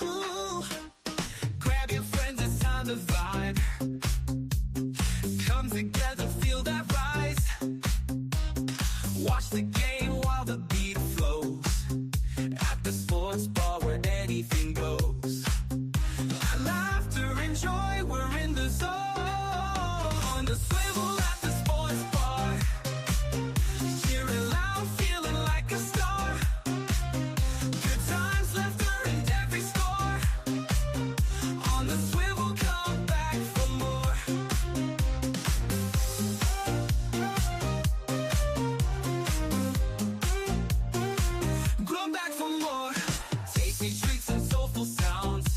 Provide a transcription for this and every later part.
Ooh. Grab your friends, it's time to vibe. Come together, feel that rise. Watch the game while the beat flows. At the sports bar where anything goes. Laughter and joy, we're in the zone. On the swivel at the sports bar. Cheering loud, feeling like a star. Good times, laughter and every score. On the swivel, come back for more. Come back for more. Tasty treats and soulful sounds.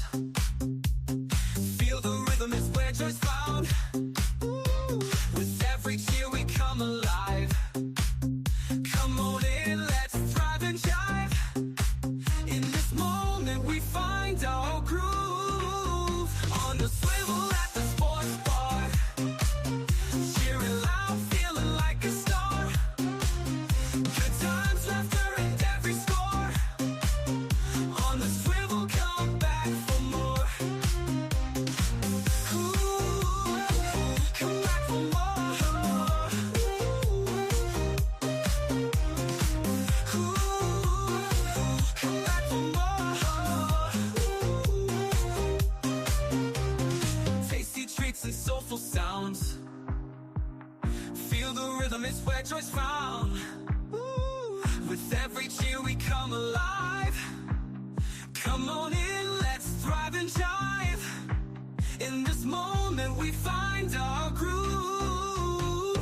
Feel the rhythm is where joy's found. Ooh. With every cheer we come alive. Come on in, let's thrive and jive. In this moment we find our groove. On the swivel at the sports bar. Cheering loud, feeling like a star. Good times, laughter and every score. On the swivel, come back for more. Ooh, come back for more. Ooh, come back for more. Tasty treats and soulful sounds. Feel the rhythm, it's where joy's found. Ooh, with every cheer we come alive. Come on in, let's thrive and jive. In this moment we find our groove.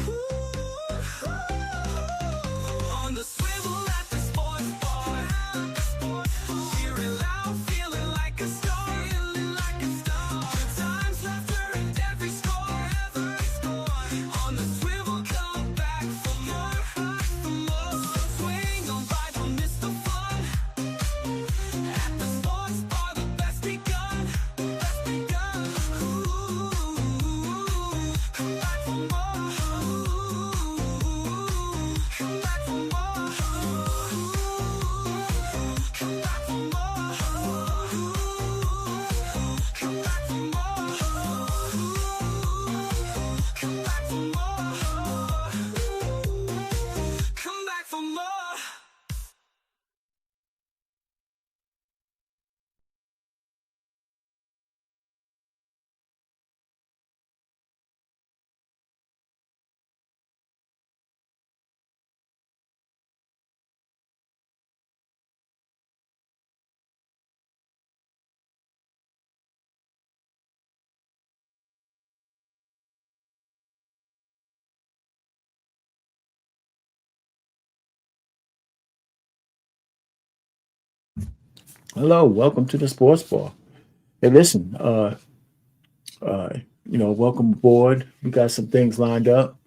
Ooh, on the swivel at the sports bar. Cheering loud, feeling like a star. Good times, laughter and every score. On the swivel, come back for more. Swing on by, don't miss the fun. At the sports bar, the best begun. Ooh, come back for more. Come back for more. Come back for more. Come back for more. Come back for more. Come back for more. Hello, welcome to the Sports Bar. Hey, listen, uh, welcome aboard. We got some things lined up.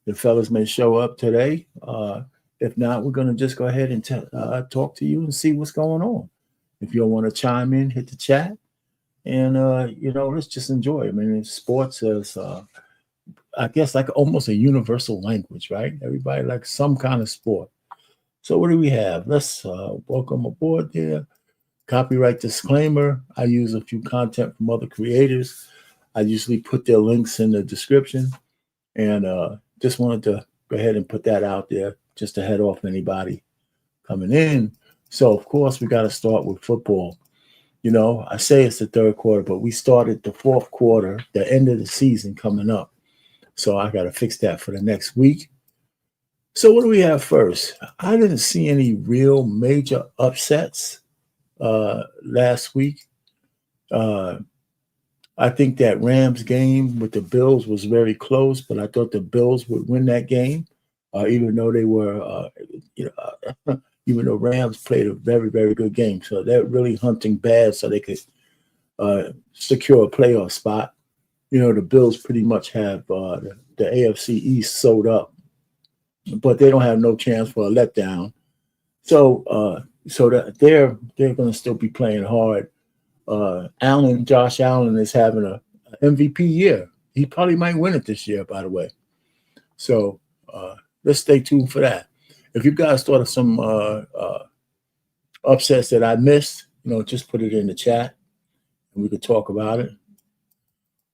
The fellas may show up today. If not, we're going to just go ahead and talk to you and see what's going on. If you want to chime in, hit the chat, and let's just enjoy. I mean, sports is, I guess, like almost a universal language, right? Everybody likes some kind of sport. So, what do we have? Let's welcome aboard there. Copyright disclaimer. I use a few content from other creators. I usually put their links in the description, and just wanted to go ahead and put that out there just to head off anybody coming in. So, of course, we got to start with football. I say it's the third quarter, but we started the fourth quarter, the end of the season coming up. So I got to fix that for the next week. So what do we have first? I didn't see any real major upsets last week. I think that Rams game with the Bills was very close, but I thought the Bills would win that game, even though they were, even though Rams played a very, very good game. So they're really hunting bad so they could secure a playoff spot. The Bills pretty much have the AFC East sewed up, but they don't have no chance for a letdown. So that they're going to still be playing hard. Josh Allen is having a MVP year. He probably might win it this year, by the way. So let's stay tuned for that. If you guys thought of some upsets that I missed, just put it in the chat and we could talk about it.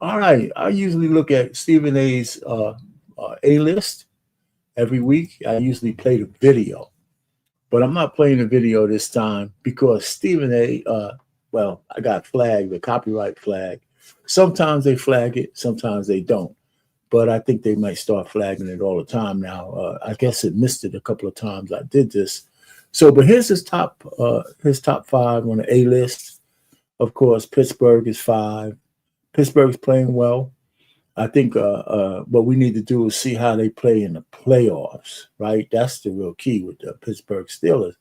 All right. I usually look at Stephen A's A list every week. I usually play the video, but I'm not playing the video this time because Stephen A, I got flagged, the copyright flag. Sometimes they flag it, sometimes they don't. But I think they might start flagging it all the time now. I guess it missed it a couple of times I did this. So, but here's his top 5 on the A list. Of course, Pittsburgh is 5. Pittsburgh's playing well. I think what we need to do is see how they play in the playoffs, right? That's the real key with the Pittsburgh Steelers.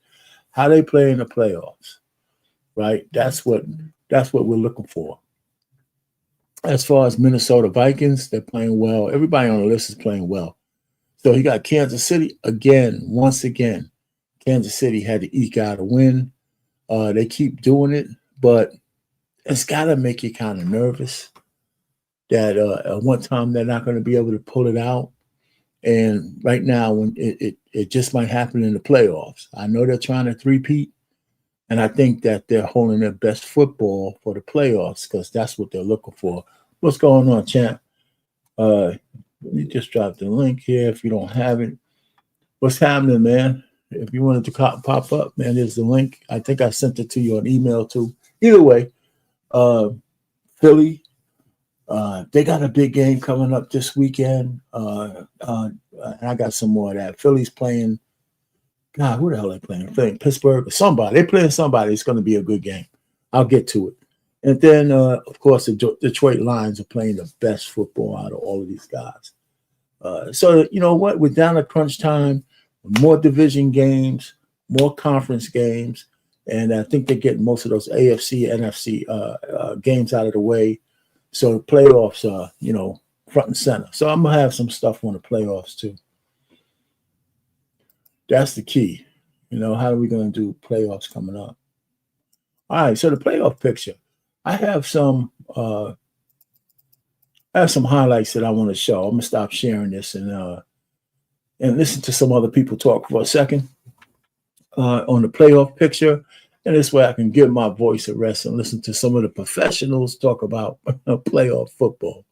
How they play in the playoffs, right? That's what we're looking for. As far as Minnesota Vikings, they're playing well. Everybody on the list is playing well. So he got Kansas City once again. Kansas City had to eke out a win. They keep doing it, but it's got to make you kind of nervous that at one time they're not going to be able to pull it out. And right now, when it just might happen in the playoffs. I know they're trying to three-peat, and I think that they're holding their best football for the playoffs because that's what they're looking for. What's going on, champ? Let me just drop the link here if you don't have it. What's happening, man? If you wanted to pop up, man, there's the link. I think I sent it to you on email too. Either way, Philly, they got a big game coming up this weekend. And I got some more of that. Philly's playing. God, who the hell are they playing? They're playing Pittsburgh or somebody. They're playing somebody. It's going to be a good game. I'll get to it. And then, of course, the Detroit Lions are playing the best football out of all of these guys. So, you know what? We're down to crunch time. More division games, more conference games. And I think they're getting most of those AFC, NFC games out of the way. So the playoffs are, front and center. So I'm going to have some stuff on the playoffs too. That's the key. How are we going to do playoffs coming up? All right, so the playoff picture. I have some highlights that I want to show. I'm going to stop sharing this and listen to some other people talk for a second on the playoff picture. And this way I can give my voice a rest and listen to some of the professionals talk about playoff football.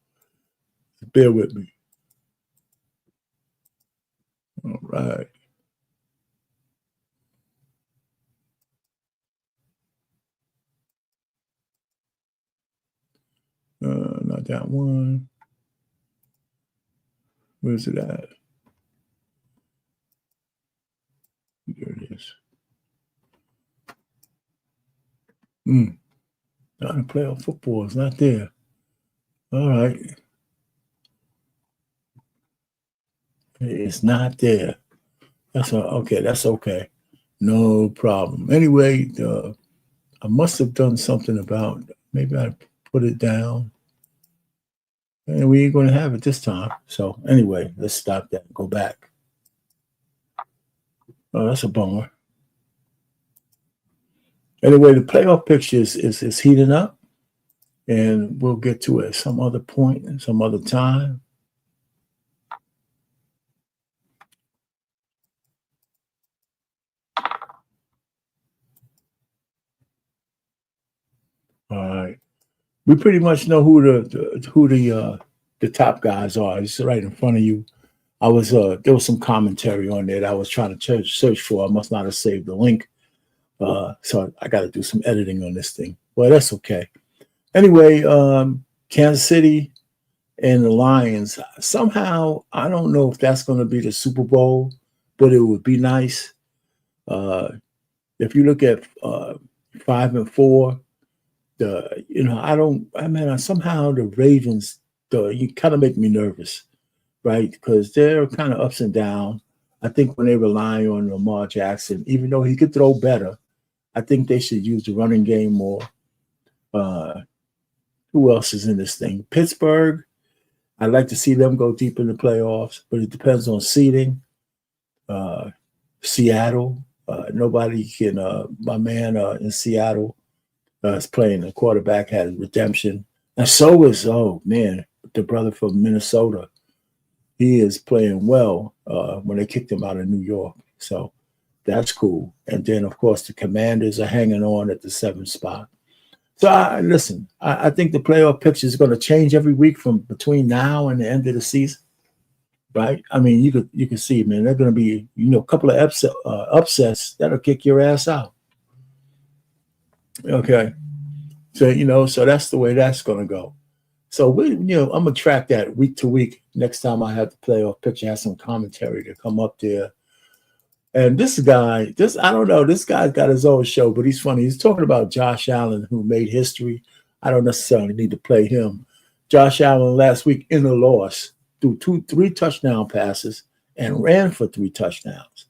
Bear with me. All right. Not that one. Where's it at? There it is. Not in playoff football. It's not there. All right. It's not there. That's okay. That's okay. No problem. Anyway, I must have done something about. Maybe I put it down, and we ain't going to have it this time. So anyway, let's stop that and go back. Oh, that's a bummer. Anyway, the playoff picture is heating up, and we'll get to it at some other point and some other time. All right, we pretty much know who the top guys are. It's right in front of you. There was some commentary on there that I was trying to search for. I must not have saved the link. So I got to do some editing on this thing. Well, that's okay. Anyway, Kansas City and the Lions. Somehow, I don't know if that's going to be the Super Bowl, but it would be nice. If you look at 5 and 4, somehow the Ravens, you kind of make me nervous, right? Because they're kind of ups and down. I think when they rely on Lamar Jackson, even though he could throw better, I think they should use the running game more. Who else is in this thing? Pittsburgh. I'd like to see them go deep in the playoffs, but it depends on seeding. Seattle. Nobody can. My man in Seattle is playing. The quarterback has redemption. And so is, the brother from Minnesota. He is playing well when they kicked him out of New York. So That's cool. And then, of course, the Commanders are hanging on at the 7th spot. So, I think the playoff picture is going to change every week from between now and the end of the season, right? I mean, you could see, man, they're going to be, a couple of upsets that'll kick your ass out. Okay. So, so that's the way that's going to go. So, I'm going to track that week to week. Next time I have the playoff picture, have some commentary to come up there. And this guy, I don't know, this guy's got his own show, but he's funny. He's talking about Josh Allen, who made history. I don't necessarily need to play him. Josh Allen last week in a loss threw 3 touchdown passes and ran for 3 touchdowns.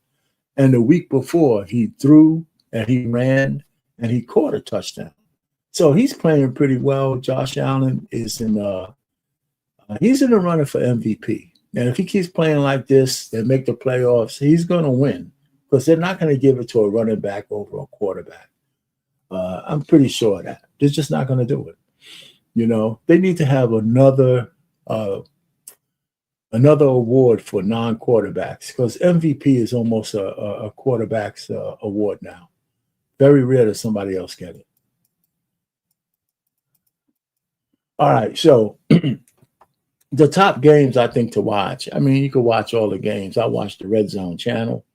And the week before, he threw and he ran and he caught a touchdown. So he's playing pretty well. Josh Allen is he's in the running for MVP. And if he keeps playing like this and make the playoffs, he's going to win because they're not going to give it to a running back over a quarterback. I'm pretty sure of that. They're just not going to do it. They need to have another award for non-quarterbacks because MVP is almost a quarterback's award now. Very rare that somebody else get it. All right, so the top games I think to watch. I mean, you can watch all the games. I watched the Red Zone channel.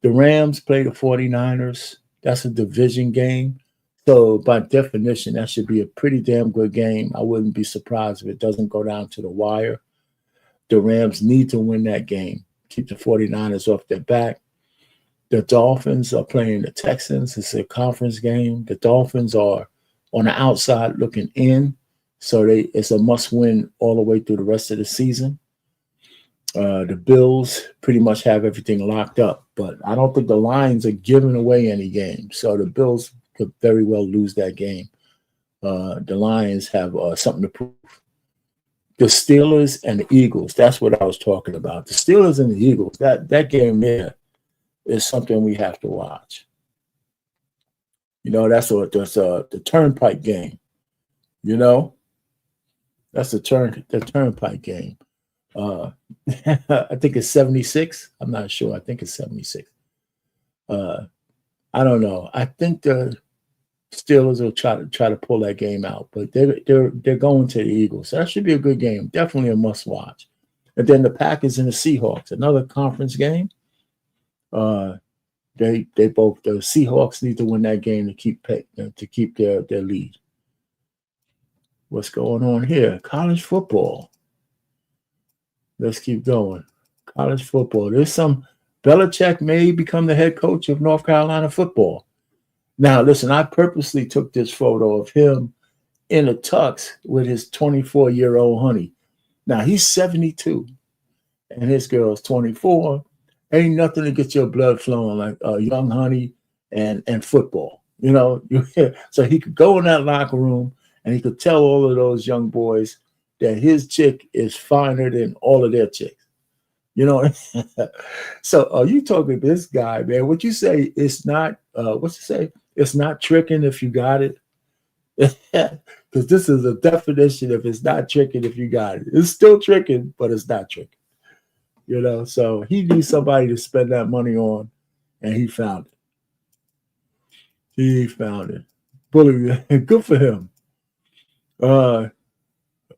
The Rams play the 49ers. That's a division game. So by definition, that should be a pretty damn good game. I wouldn't be surprised if it doesn't go down to the wire. The Rams need to win that game, keep the 49ers off their back. The Dolphins are playing the Texans. It's a conference game. The Dolphins are on the outside looking in. So it's a must-win all the way through the rest of the season. The Bills pretty much have everything locked up, but I don't think the Lions are giving away any games. So the Bills could very well lose that game. The Lions have something to prove. The Steelers and the Eagles, that's what I was talking about. The Steelers and the Eagles, that game there is something we have to watch. That's the turnpike game. That's the turnpike game. I think it's 76. I'm not sure. I think it's 76. I don't know. I think the Steelers will try to pull that game out, but they're going to the Eagles. So that should be a good game. Definitely a must watch. And then the Packers and the Seahawks, another conference game. The Seahawks need to win that game to keep their lead. What's going on here? College football. Let's keep going. College football. There's some Belichick may become the head coach of North Carolina football. Now, listen, I purposely took this photo of him in a tux with his 24-year-old honey. Now, he's 72, and his girl's 24. Ain't nothing to get your blood flowing like young honey and football. So he could go in that locker room, and he could tell all of those young boys that his chick is finer than all of their chicks. So are you talking to this guy, man? What you say, it's not, it's not tricking if you got it. Because this is a definition if it's not tricking if you got it. It's still tricking, but it's not tricking. So he needs somebody to spend that money on, and he found it. He found it. Bully, good for him.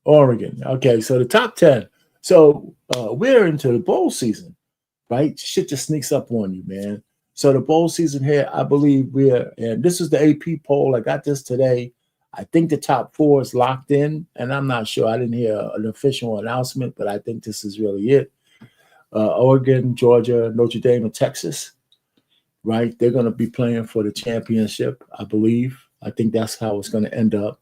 Oregon. Okay, so the top 10. So we're into the bowl season, right? Shit just sneaks up on you, man. So the bowl season here, I believe and this is the AP poll. I got this today. I think the top 4 is locked in, and I'm not sure. I didn't hear an official announcement, but I think this is really it. Oregon, Georgia, Notre Dame, and Texas, right? They're going to be playing for the championship, I believe. I think that's how it's going to end up.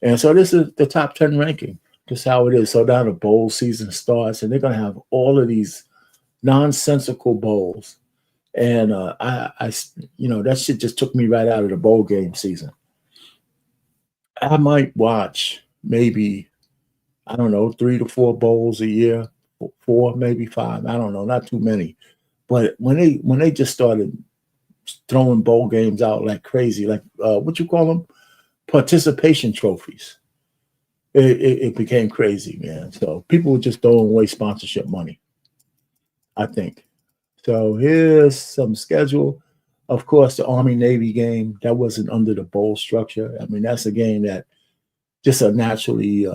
And so this is the top 10 ranking. Just how it is. So now the bowl season starts, and they're going to have all of these nonsensical bowls. And that shit just took me right out of the bowl game season. I might watch maybe, 3 to 4 bowls a year, 4, maybe 5. I don't know, not too many. But when they just started throwing bowl games out like crazy, like what you call them? Participation trophies. It became crazy, man. So people were just throwing away sponsorship money, I think. So here's some schedule. Of course, the Army Navy game that wasn't under the bowl structure. I mean, that's a game that just a naturally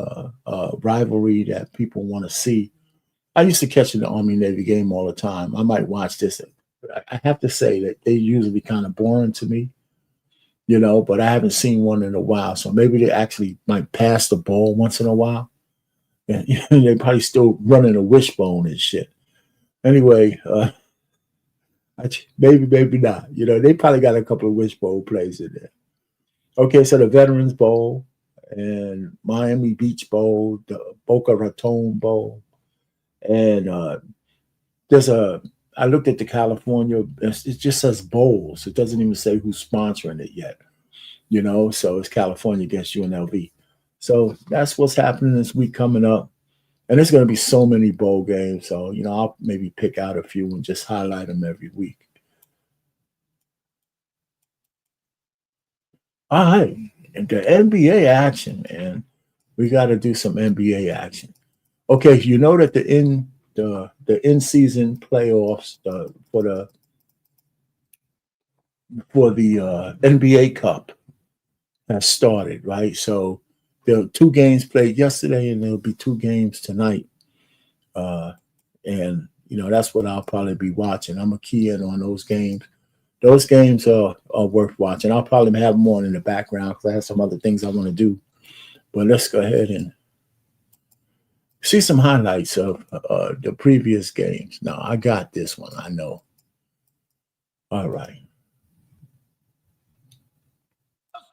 rivalry that people want to see. I used to catch the Army Navy game all the time. I might watch this. I have to say that they usually kind of boring to me, but I haven't seen one in a while. So maybe they actually might pass the ball once in a while. And they probably still running a wishbone and shit. Anyway, maybe not. They probably got a couple of wishbone plays in there. Okay, so the Veterans Bowl and Miami Beach Bowl, the Boca Raton Bowl, and there's a. I looked at the California. It just says bowls. It doesn't even say who's sponsoring it yet. So it's California against UNLV. So that's what's happening this week coming up. And there's going to be so many bowl games. So, I'll maybe pick out a few and just highlight them every week. All right. And the NBA action, man. We got to do some NBA action. Okay, you know that the in-season playoffs for the NBA Cup has started, right? So there were 2 games played yesterday, and there'll be 2 games tonight. And that's what I'll probably be watching. I'm gonna key in on those games. Those games are worth watching. I'll probably have them on in the background because I have some other things I want to do. But let's go ahead and see some highlights of the previous games. Now, I got this one. I know. All right.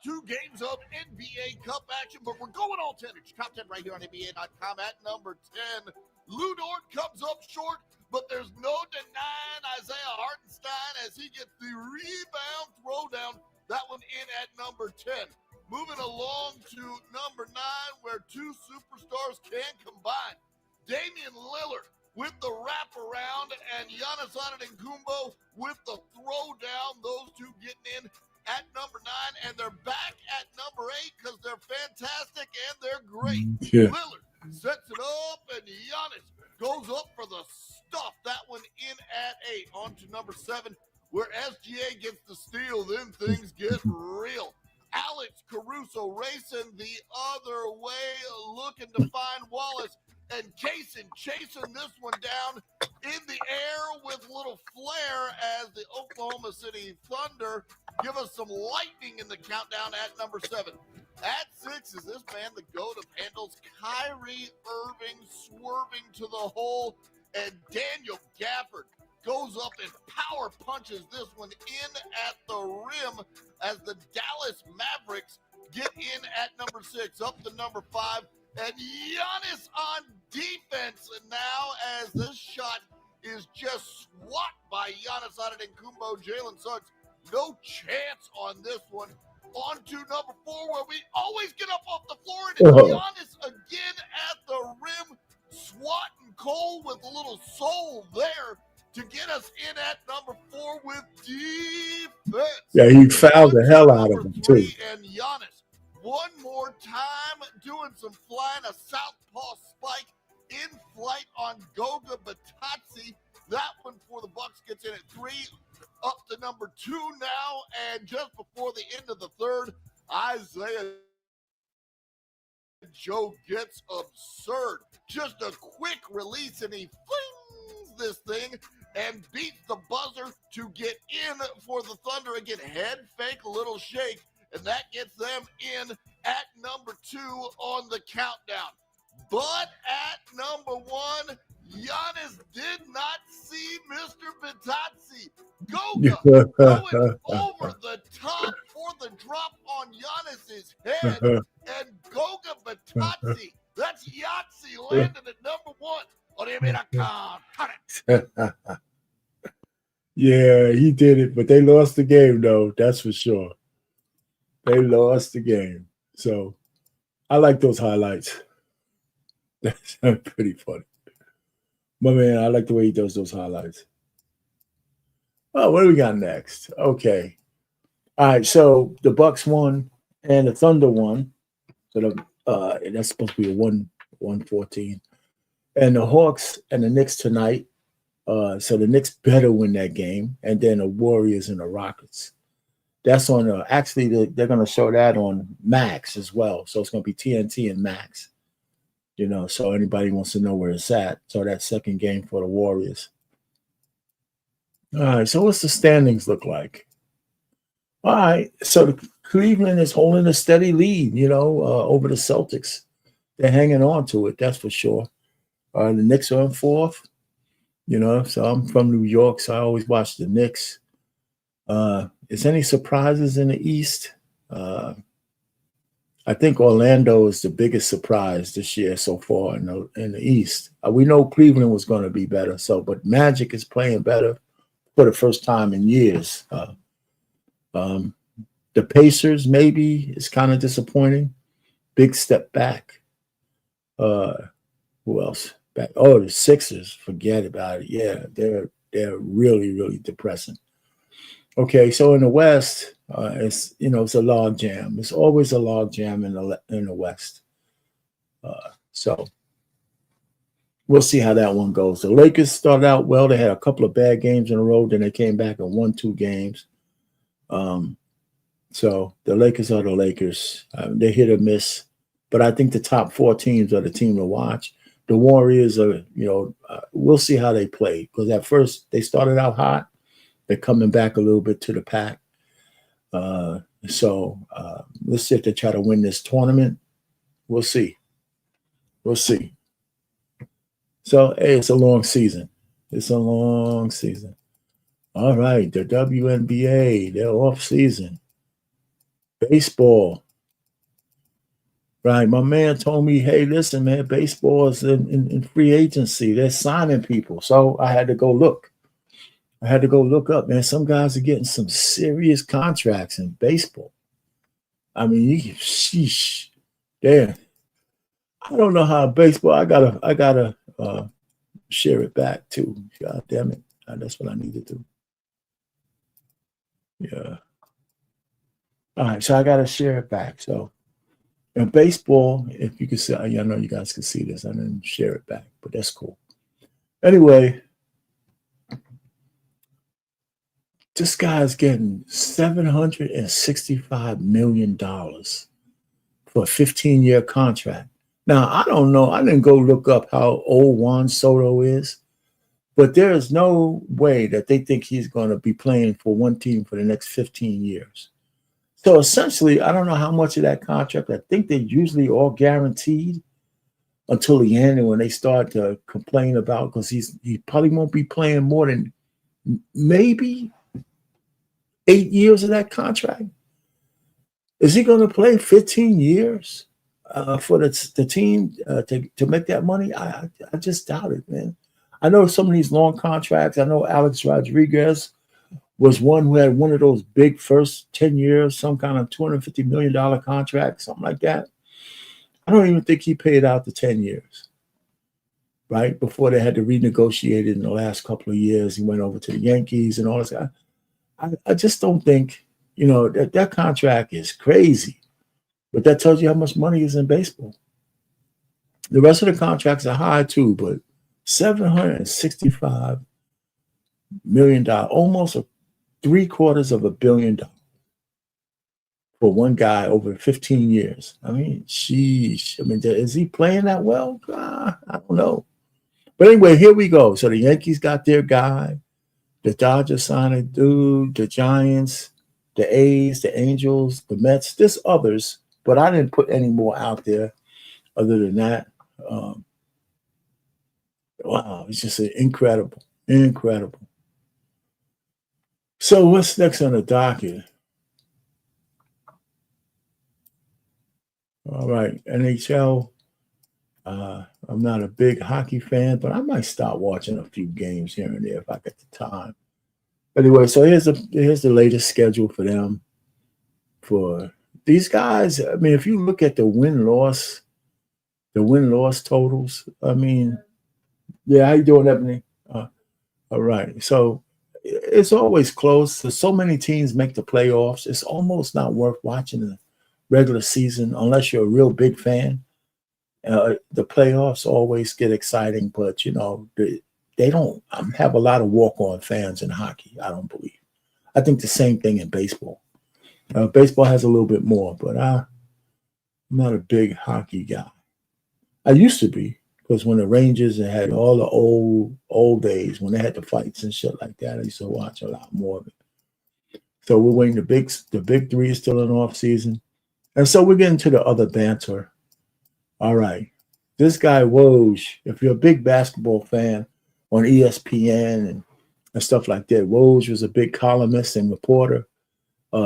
2 games of NBA Cup action, but we're going all 10. It's top 10 right here on NBA.com at number 10. Lou Dort comes up short, but there's no denying Isaiah Hartenstein as he gets the rebound throwdown. That one in at number 10. Moving along to number 9, where 2 superstars can combine. Damian Lillard with the wraparound and Giannis Antetokounmpo with the throwdown. Those 2 getting in at number 9, and they're back at number 8 because they're fantastic and they're great. Yeah. Lillard sets it up, and Giannis goes up for the stuff. That one in at 8. On to number 7, where SGA gets the steal. Then things get real. Alex Caruso racing the other way, looking to find Wallace, and Kaysen chasing this one down in the air with a little flair as the Oklahoma City Thunder give us some lightning in the countdown at number 7. At 6 is this man, the GOAT of handles, Kyrie Irving, swerving to the hole, and Daniel Gafford goes up and power punches this one in at the rim as the Dallas Mavericks get in at number 6. Up to number 5, and Giannis on defense. And now as this shot is just swatted by Giannis Antetokounmpo, Jalen Suggs, no chance on this one. On to number 4, where we always get up off the floor, and it's Giannis again at the rim, swatting Cole with a little soul there to get us in at number 4 with defense. Yeah, he fouled the hell out of him, too. And Giannis, one more time, doing some flying, a southpaw spike in flight on Goga Batazzi. That one for the Bucks gets in at 3. Up to number 2 now, and just before the end of the third, Isaiah Joe gets absurd. Just a quick release, and he flings this thing and beats the buzzer to get in for the Thunder. Again, head fake, little shake, and that gets them in at number 2 on the countdown. But at number 1, Giannis did not see Mr. Batazzi. Goga going over the top for the drop on Giannis's head, and Goga Batazzi, that's Yahtzee, landed at number 1 on NBA.com. Yeah, he did it, but they lost the game, though. That's for sure. They lost the game. So I like those highlights. That's pretty funny. But man, I like the way he does those highlights. Oh, what do we got next? Okay. All right, so the Bucks won and the Thunder won. So that's supposed to be a 114. And the Hawks and the Knicks tonight. So the Knicks better win that game, and then the Warriors and the Rockets. That's on actually they're going to show that on Max as well. So it's going to be TNT and Max. So anybody wants to know where it's at. So that second game for the Warriors. All right. So what's the standings look like? All right. So the Cleveland is holding a steady lead, over the Celtics. They're hanging on to it. That's for sure. The Knicks are in fourth. So I'm from New York, so I always watch the Knicks. Is any surprises in the East? I think Orlando is the biggest surprise this year so far in the East. We know Cleveland was going to be better, but Magic is playing better for the first time in years. The Pacers maybe is kind of disappointing. Big step back. Who else? The Sixers. Forget about it. Yeah, they're really, really depressing. Okay, so in the West, it's a log jam. It's always a log jam in the West. So we'll see how that one goes. The Lakers started out well. They had a couple of bad games in a row. Then they came back and won 2 games. So the Lakers are the Lakers. They hit or miss. But I think the top 4 teams are the team to watch. The Warriors are, we'll see how they play. Because at first they started out hot. They're coming back a little bit to the pack. So let's see if they try to win this tournament. We'll see. We'll see. So, hey, it's a long season. It's a long season. All right, the WNBA, they're off season. Baseball. Right, my man told me, hey, listen, man, baseball is in free agency. They're signing people. So I had to go look. I had to go look up, man. Some guys are getting some serious contracts in baseball. I mean, sheesh. Damn. I don't know how baseball. I gotta share it back too. God damn it. That's what I need to do. Yeah. All right, so I gotta share it back. So in baseball, if you can see, I know you guys can see this. I didn't share it back, but that's cool. Anyway. This guy's getting $765 million for a 15-year contract. Now, I don't know. I didn't go look up how old Juan Soto is, but there is no way that they think he's going to be playing for one team for the next 15 years. So essentially, I don't know how much of that contract. I think they're usually all guaranteed until the end, and when they start to complain about, because he probably won't be playing more than maybe 8 years of that contract. Is he going to play 15 years for the team to make that money? I just doubt it, man. I know some of these long contracts. I know Alex Rodriguez was one who had one of those big first 10 years, some kind of $250 million contract, something like that. I don't even think he paid out the 10 years, right? Before they had to renegotiate it in the last couple of years. He went over to the Yankees and all this. I just don't think, that contract is crazy. But that tells you how much money is in baseball. The rest of the contracts are high too, but $765 million, almost $750 million for one guy over 15 years. I mean, sheesh. I mean, is he playing that well? I don't know. But anyway, here we go. So the Yankees got their guy. The Dodgers signed a dude, the Giants, the A's, the Angels, the Mets. There's others, but I didn't put any more out there other than that. Wow, it's just incredible. So what's next on the docket? All right, NHL. I'm not a big hockey fan, but I might start watching a few games here and there if I get the time. Anyway, so here's the latest schedule for them. For these guys, I mean, if you look at the win-loss totals, I mean, yeah, how you doing, Ebony? All right, so it's always close. So many teams make the playoffs. It's almost not worth watching the regular season unless you're a real big fan. The playoffs always get exciting, but they don't have a lot of walk-on fans in hockey. I don't believe. I think the same thing in baseball. Baseball has a little bit more, but I'm not a big hockey guy. I used to be, because when the Rangers had all the old days when they had the fights and shit like that, I used to watch a lot more of it. So we're waiting. The big three is still in off season, and so we're getting to the other banter. All right, this guy Woj. If you're a big basketball fan on ESPN and stuff like that, Woj was a big columnist and reporter.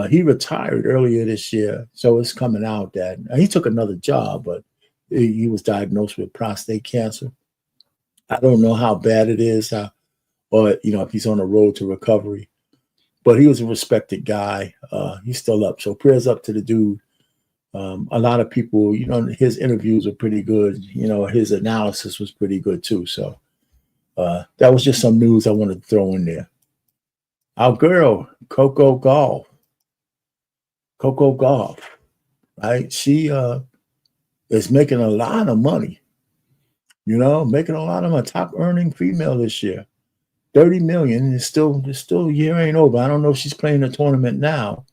He retired earlier this year, so it's coming out that he took another job, but he was diagnosed with prostate cancer. I don't know how bad it is, or if he's on the road to recovery. But he was a respected guy. He's still up, so prayers up to the dude. A lot of people, his interviews were pretty good. His analysis was pretty good too. So that was just some news I wanted to throw in there. Our girl, Coco Gauff, right? She is making a lot of money. Making a lot of money. Top earning female this year. 30 million. It's still year ain't over. I don't know if she's playing a tournament now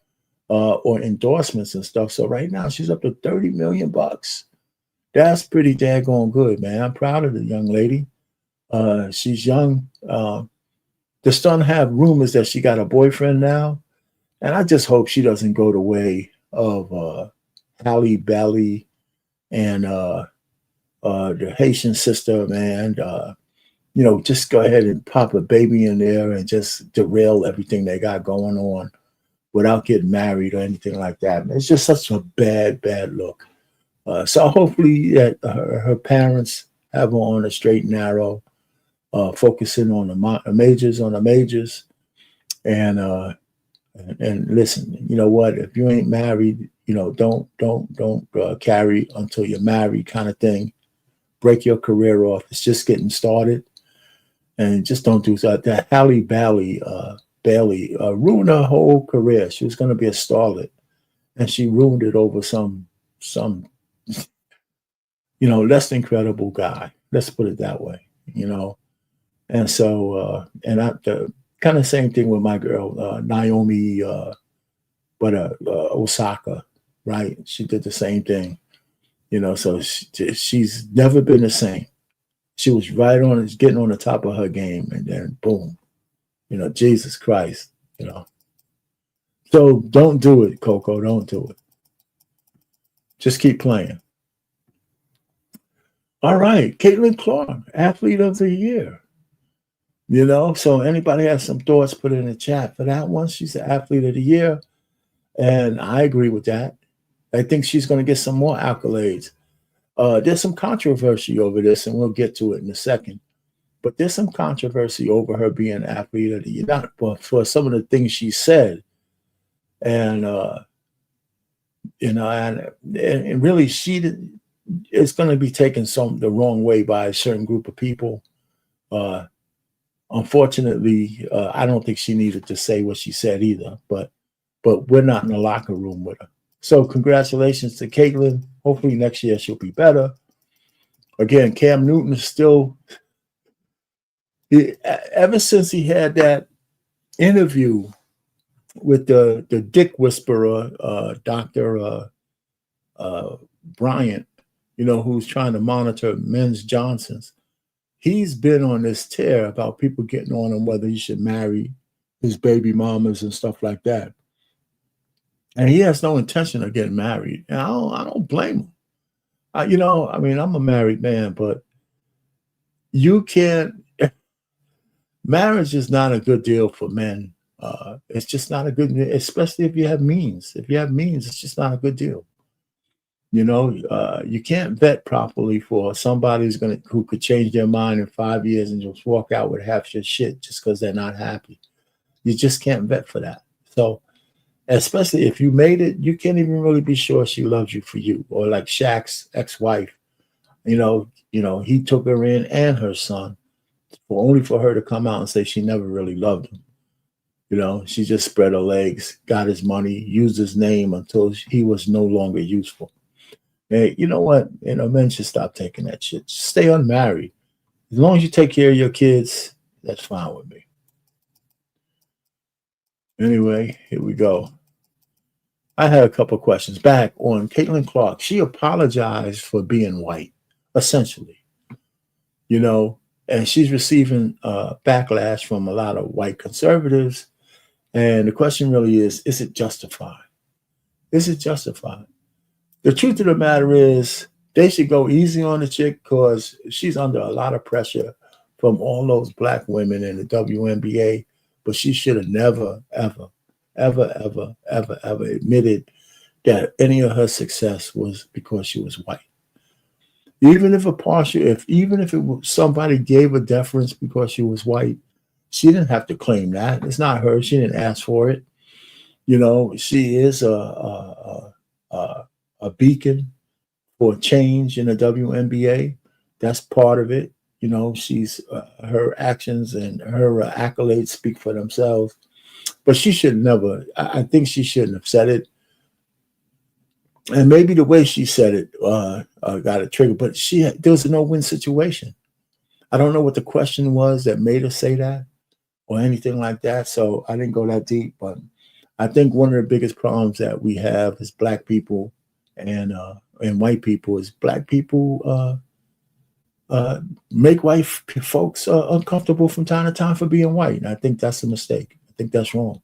or endorsements and stuff. So right now she's up to 30 million bucks. That's pretty daggone good, man. I'm proud of the young lady. She's young. They're starting to have rumors that she got a boyfriend now. And I just hope she doesn't go the way of Halle Bailey and the Haitian sister, man. Just go ahead and pop a baby in there and just derail everything they got going on without getting married or anything like that. It's just such a bad look. So hopefully that her parents have her on a straight and narrow, focusing on the majors. And listen, you know what? If you ain't married, don't carry until you're married, kind of thing. Break your career off. It's just getting started, and just don't do that. That Halle Bailey ruined her whole career. She was going to be a starlet, and she ruined it over some less than credible guy. Let's put it that way. And so the kind of same thing with my girl Naomi, Osaka, right? She did the same thing. So she's never been the same. She was getting on the top of her game, and then boom, Jesus Christ, So don't do it, Coco. Don't do it. Just keep playing. All right, Caitlin Clark, Athlete of the Year. So anybody has some thoughts, put it in the chat for that one. She's the Athlete of the Year, and I agree with that. I think she's going to get some more accolades. There's some controversy over this, and we'll get to it in a second. But there's some controversy over her being Athlete of the Year, not for some of the things she said, and and really it's going to be taken the wrong way by a certain group of people. Unfortunately, I don't think she needed to say what she said either. But we're not in the locker room with her. So congratulations to Caitlin. Hopefully next year she'll be better. Again, Cam Newton is still, ever since he had that interview with the dick whisperer, Dr. Bryant, who's trying to monitor men's Johnsons, he's been on this tear about people getting on him whether he should marry his baby mamas and stuff like that. And he has no intention of getting married. And I don't blame him. I'm a married man, but you can't. Marriage is not a good deal for men. It's just not a good, especially if you have means. If you have means, it's just not a good deal. You can't vet properly for somebody who could change their mind in 5 years and just walk out with half your shit just because they're not happy. You just can't vet for that. So, especially if you made it, you can't even really be sure she loves you for you. Or like Shaq's ex-wife, he took her in and her son only for her to come out and say she never really loved him. She just spread her legs, got his money, used his name until he was no longer useful. Hey, you know what? Men should stop taking that shit. Just stay unmarried. As long as you take care of your kids, that's fine with me. Anyway, here we go. I had a couple of questions back on Caitlin Clark. She apologized for being white, essentially, you know, and she's receiving backlash from a lot of white conservatives. And the question really is it justified? Is it justified? The truth of the matter is they should go easy on the chick because she's under a lot of pressure from all those black women in the WNBA, but she should have never, ever, ever, ever, ever, ever admitted that any of her success was because she was white. Even if somebody gave her deference because she was white, she didn't have to claim that. It's not her. She didn't ask for it. You know, she is a beacon for change in the WNBA. That's part of it. You know, she's her actions and her accolades speak for themselves. But she should never. I think she shouldn't have said it. And maybe the way she said it got a trigger. But there was a no-win situation. I don't know what the question was that made her say that or anything like that. So I didn't go that deep. But I think one of the biggest problems that we have as black people and white people is black people make white folks uncomfortable from time to time for being white. And I think that's a mistake. I think that's wrong.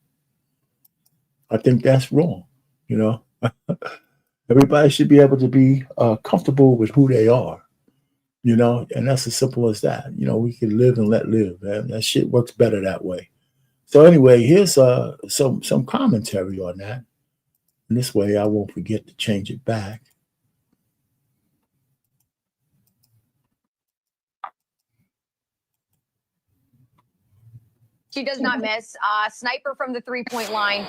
You know, everybody should be able to be comfortable with who they are, you know, and that's as simple as that. You know, we can live and let live, man. That shit works better that way. So anyway, here's some commentary on that. And this way I won't forget to change it back. She does not miss. Sniper from the three-point line.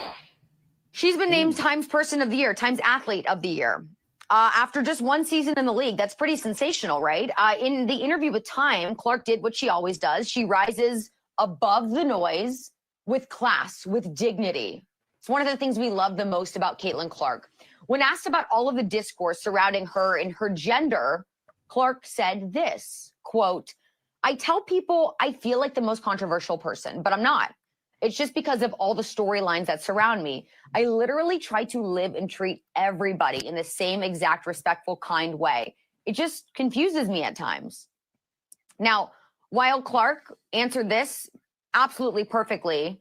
She's been named Times Person of the Year, Times Athlete of the Year. After just one season in the league, that's pretty sensational, right? In the interview with Time, Clark did what she always does. She rises above the noise with class, with dignity. It's one of the things we love the most about Caitlin Clark. When asked about all of the discourse surrounding her and her gender, Clark said this, quote, "I tell people I feel like the most controversial person, but I'm not. It's just because of all the storylines that surround me. I literally try to live and treat everybody in the same exact respectful, kind way. It just confuses me at times." Now, while Clark answered this absolutely perfectly,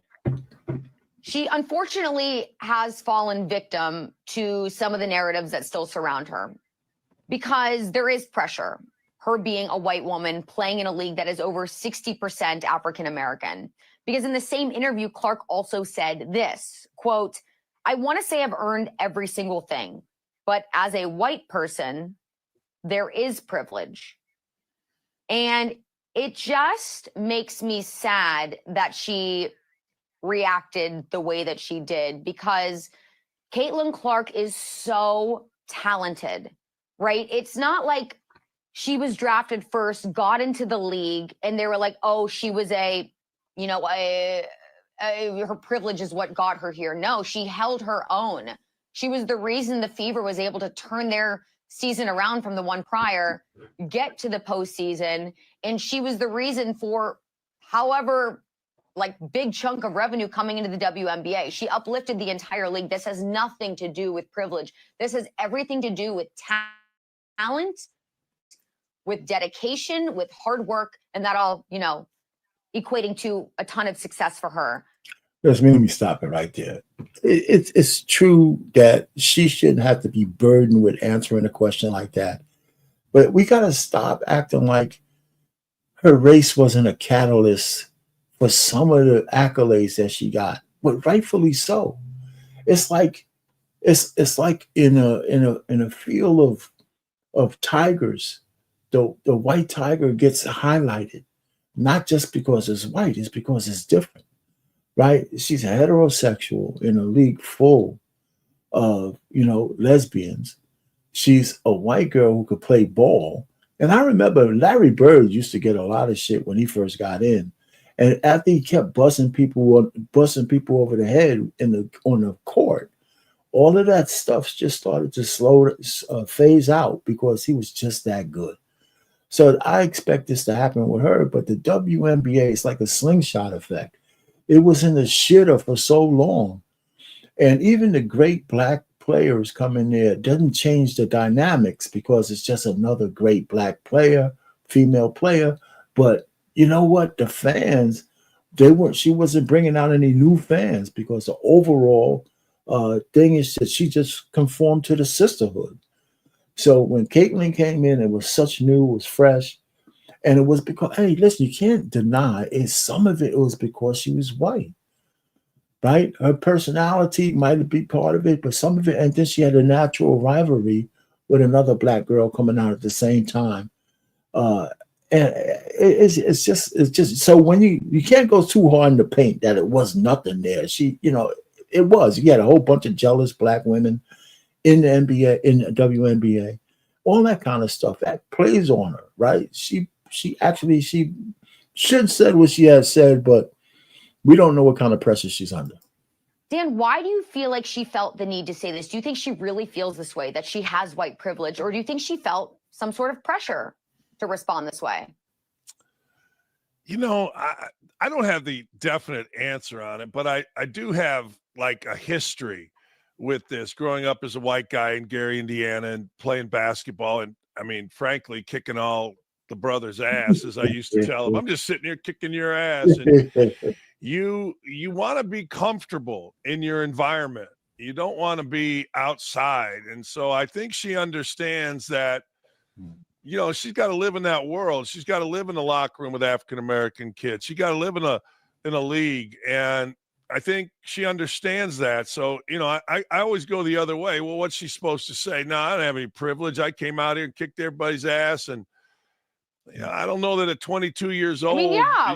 she unfortunately has fallen victim to some of the narratives that still surround her because there is pressure. Her being a white woman playing in a league that is over 60% African American. Because in the same interview, Clark also said this, quote, "I want to say I've earned every single thing, but as a white person, there is privilege." And it just makes me sad that she reacted the way that she did because Caitlin Clark is so talented, right? It's not like she was drafted first, got into the league, and they were like, oh, she was her privilege is what got her here. No, she held her own. She was the reason the Fever was able to turn their season around from the one prior, get to the postseason, and she was the reason for however big chunk of revenue coming into the WNBA. She uplifted the entire league. This has nothing to do with privilege. This has everything to do with talent, with dedication, with hard work, and that all, equating to a ton of success for her. Let me stop it right there. It's true that she shouldn't have to be burdened with answering a question like that. But we got to stop acting like her race wasn't a catalyst for some of the accolades that she got, but rightfully so. It's like in a field of tigers, the white tiger gets highlighted, not just because it's white, it's because it's different, right? She's heterosexual in a league full of, lesbians. She's a white girl who could play ball. And I remember Larry Bird used to get a lot of shit when he first got in. And after he kept busting people over the head on the court, all of that stuff just started to phase out because he was just that good. So I expect this to happen with her, but the WNBA is like a slingshot effect. It was in the shitter for so long. And even the great black players come in there, it doesn't change the dynamics because it's just another great black player, female player. But you know what? The fans, she wasn't bringing out any new fans because the overall thing is that she just conformed to the sisterhood. So when Caitlyn came in, it was such new, it was fresh. And it was because, hey, listen, you can't deny it. Some of it was because she was white, right? Her personality might be part of it, but some of it, and then she had a natural rivalry with another black girl coming out at the same time. And it's just so when you can't go too hard in the paint that it was nothing there. It was. You had a whole bunch of jealous black women in the NBA, in the WNBA, all that kind of stuff that plays on her, right? She should have said what she has said, but we don't know what kind of pressure she's under. Dan, why do you feel like she felt the need to say this? Do you think she really feels this way, that she has white privilege, or do you think she felt some sort of pressure to respond this way? I don't have the definite answer on it, but I do have like a history with this, growing up as a white guy in Gary, Indiana, and playing basketball. And I mean, frankly, kicking all the brothers' ass, as I used to tell them. I'm just sitting here kicking your ass. And you want to be comfortable in your environment. You don't want to be outside. And so I think she understands that, she's got to live in that world. She's got to live in the locker room with African-American kids. She got to live in a league. And I think she understands that. So, I always go the other way. Well, what's she supposed to say? No, I don't have any privilege. I came out here and kicked everybody's ass. And I don't know that at 22 years old,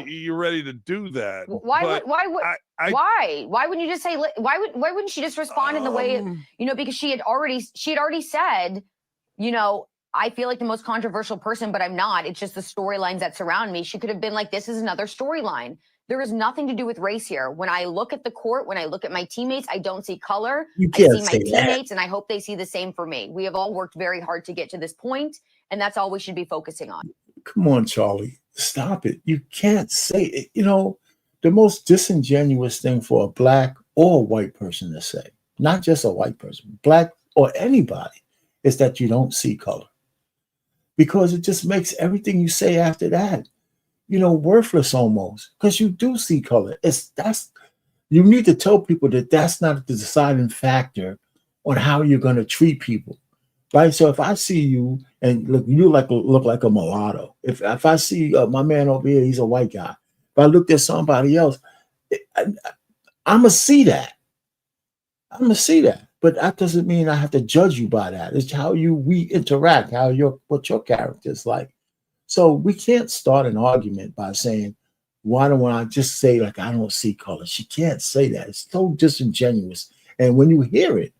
you're ready to do that. Why wouldn't you just say, why wouldn't she just respond in the way, because she had already said, I feel like the most controversial person, but I'm not. It's just the storylines that surround me. She could have been like, this is another storyline. There is nothing to do with race here. When I look at the court, when I look at my teammates, I don't see color. I see my teammates, and I hope they see the same for me. We have all worked very hard to get to this point, and that's all we should be focusing on. Come on, Charlie. Stop it. You can't say it. The most disingenuous thing for a black or white person to say, not just a white person, black or anybody, is that you don't see color. Because it just makes everything you say after that, worthless almost, because you do see color. You need to tell people that that's not the deciding factor on how you're going to treat people, right? So if I see you and look like a mulatto, if I see my man over here, he's a white guy. If I looked at somebody else, I'm gonna see that. But that doesn't mean I have to judge you by that. It's how we interact, what your character is like. So we can't start an argument by saying, why don't I just say, like, I don't see color? She can't say that. It's so disingenuous. And when you hear it,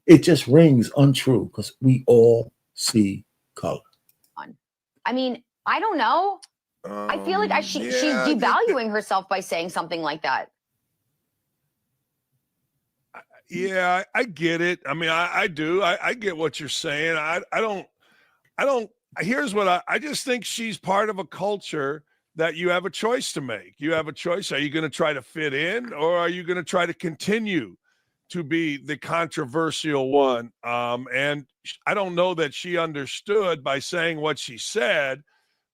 it just rings untrue because we all see color. I mean, I don't know. I feel like she's devaluing herself by saying something like that. Yeah, I get it. I mean, I do. I get what you're saying. I don't. Here's what I just think she's part of a culture that you have a choice to make. You have a choice. Are you going to try to fit in, or are you going to try to continue to be the controversial one? And I don't know that she understood by saying what she said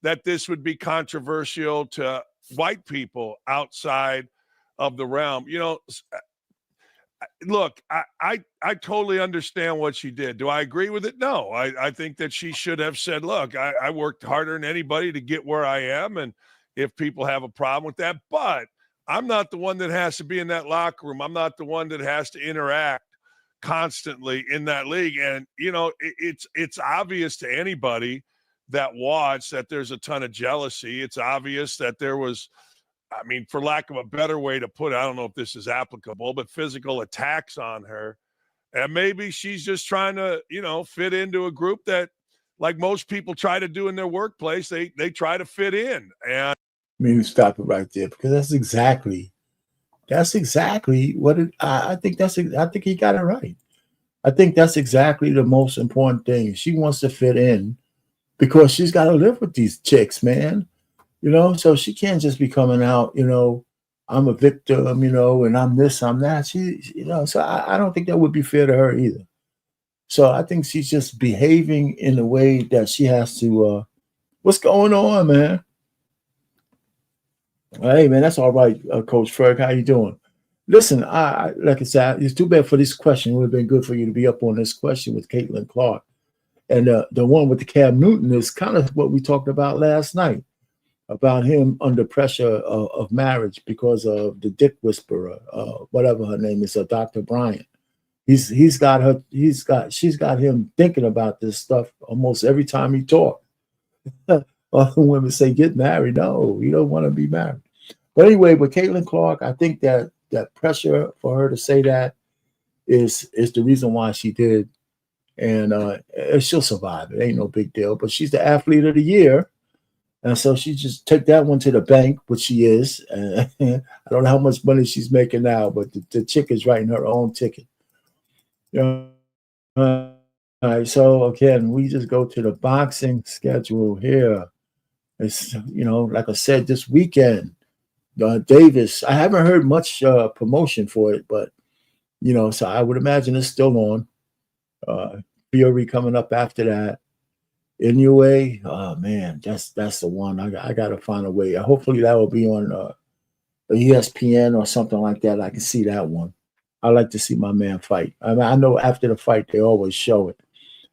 that this would be controversial to white people outside of the realm. Look, I totally understand what she did. Do I agree with it? No. I think that she should have said, look, I worked harder than anybody to get where I am. And if people have a problem with that, but I'm not the one that has to be in that locker room. I'm not the one that has to interact constantly in that league. And, it's obvious to anybody that watched that there's a ton of jealousy. It's obvious that there was, for lack of a better way to put it, I don't know if this is applicable, but physical attacks on her. And maybe she's just trying to, fit into a group that, like most people try to do in their workplace, they try to fit in. And stop it right there, because that's exactly what I think. I think he got it right. I think that's exactly the most important thing. She wants to fit in, because she's got to live with these chicks, man. So she can't just be coming out, I'm a victim, and I'm this, I'm that. So I don't think that would be fair to her either. So I think she's just behaving in a way that she has to, what's going on, man? Hey, man, that's all right, Coach Ferg. How you doing? Listen, like I said, it's too bad for this question. It would have been good for you to be up on this question with Caitlin Clark. And the one with the Cam Newton is kind of what we talked about last night, about him under pressure of marriage because of the dick whisperer, whatever her name is, Dr. Bryant. She's got him thinking about this stuff almost every time he talks. Other women say, get married. No, you don't want to be married. But anyway, with Caitlin Clark, I think that pressure for her to say that is the reason why she did. And she'll survive. It ain't no big deal. But she's the athlete of the year. And so she just take that one to the bank, which she is. I don't know how much money she's making now, but the chick is writing her own ticket. All right, so again, we just go to the boxing schedule here. It's, like I said, this weekend, Davis, I haven't heard much promotion for it, but, so I would imagine it's still on. Fury coming up after that. Inoue, oh man, that's the one. I got to find a way. Hopefully that will be on ESPN or something like that. I can see that one. I like to see my man fight. I know after the fight, they always show it.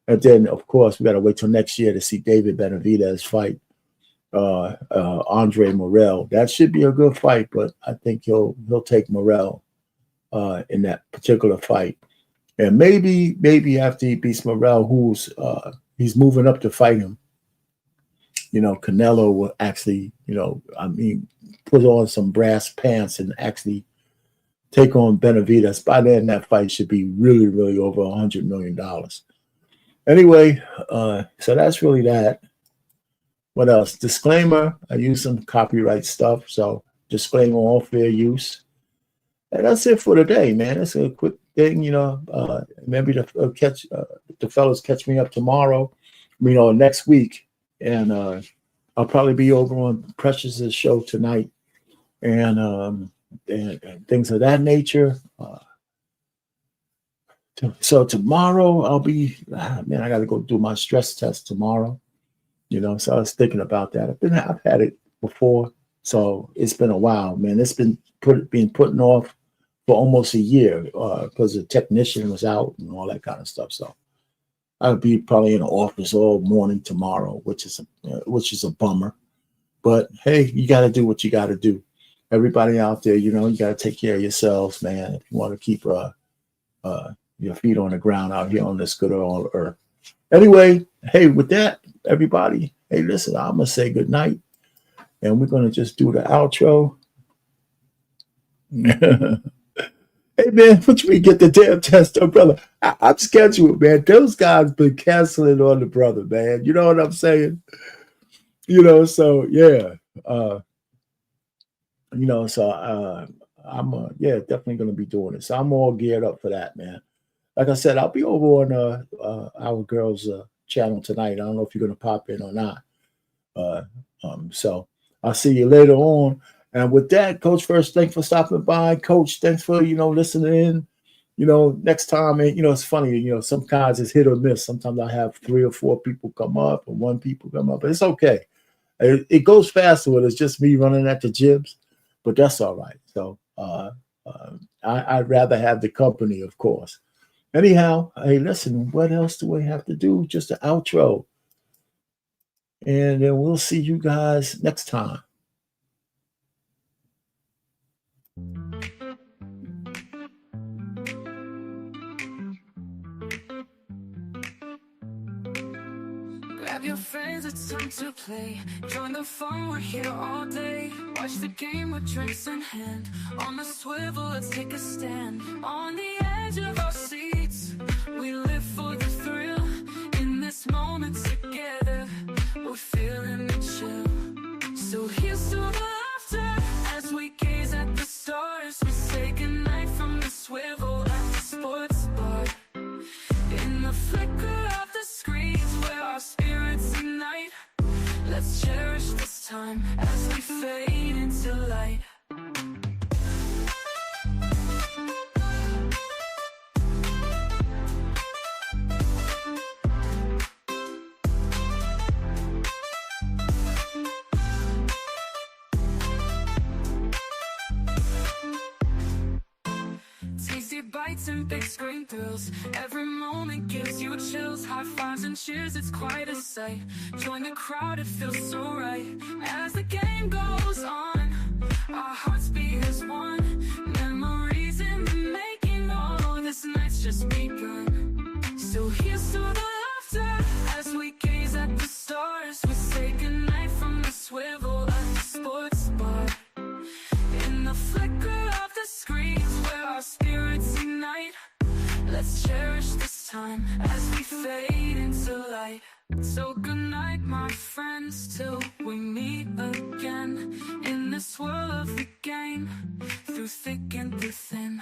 And then, of course, we got to wait till next year to see David Benavidez fight Andre Morrell. That should be a good fight, but I think he'll take Morrell in that particular fight. And maybe after he beats Morrell, who's he's moving up to fight him, Canelo will actually, put on some brass pants and actually take on Benavidez. By then, that fight should be really, really over $100 million. Anyway, so that's really that. What else? Disclaimer, I use some copyright stuff, so disclaimer, all fair use. And that's it for today, man. It's a quick thing, maybe the fellas catch me up tomorrow, next week. And I'll probably be over on Precious's show tonight and things of that nature. So tomorrow I'll be, I got to go do my stress test tomorrow. So I was thinking about that. I've had it before, so it's been a while, man. It's been putting off for almost a year because the technician was out and all that kind of stuff. So I'll be probably in the office all morning tomorrow, which is a bummer. But hey, you got to do what you got to do. Everybody out there, you got to take care of yourselves, man. If you want to keep your feet on the ground out here on this good old earth. Anyway, hey, with that, everybody, hey, listen, I'm going to say good night. And we're going to just do the outro. Hey, man, what you mean get the damn test done, brother? I'm scheduled, man. Those guys been canceling on the brother, man. You know what I'm saying? So, yeah. I'm definitely going to be doing it. So I'm all geared up for that, man. Like I said, I'll be over on our girls' channel tonight. I don't know if you're going to pop in or not. So I'll see you later on. And with that, Coach, first, thanks for stopping by. Coach, thanks for, listening in. Next time, it's funny, some guys it's hit or miss. Sometimes I have 3 or 4 people come up or 1 people come up, but it's okay. It goes faster when it's just me running at the gyms, but that's all right. So I'd rather have the company, of course. Anyhow, hey, listen, what else do we have to do? Just an outro. And then we'll see you guys next time. Grab your friends, it's time to play. Join the fun, we're here all day. Watch the game with drinks in hand. On the swivel, let's take a stand. On the edge of our seats, we live for the thrill. In this moment together, we're feeling the chill. So here's to the laughter as we gaze at the stars. We say goodnight from the swivel at the sports bar. In the flicker of the screens where our spirits ignite. fade into light. Tasty bites and big screen thrills. Every moment gives you chills. High fives and cheers, it's quite a sight. Join the crowd, it feels so right. As the game goes on, our hearts beat as one. Memories in the making, oh, this night's just begun. So here's to the laughter as we gaze at the stars. We say goodnight from the swivel at the sports bar. In the flicker of the screens where our spirits ignite, let's cherish this time as we fade into light. So good night, my friends, till we meet again in this world of the game, through thick and through thin.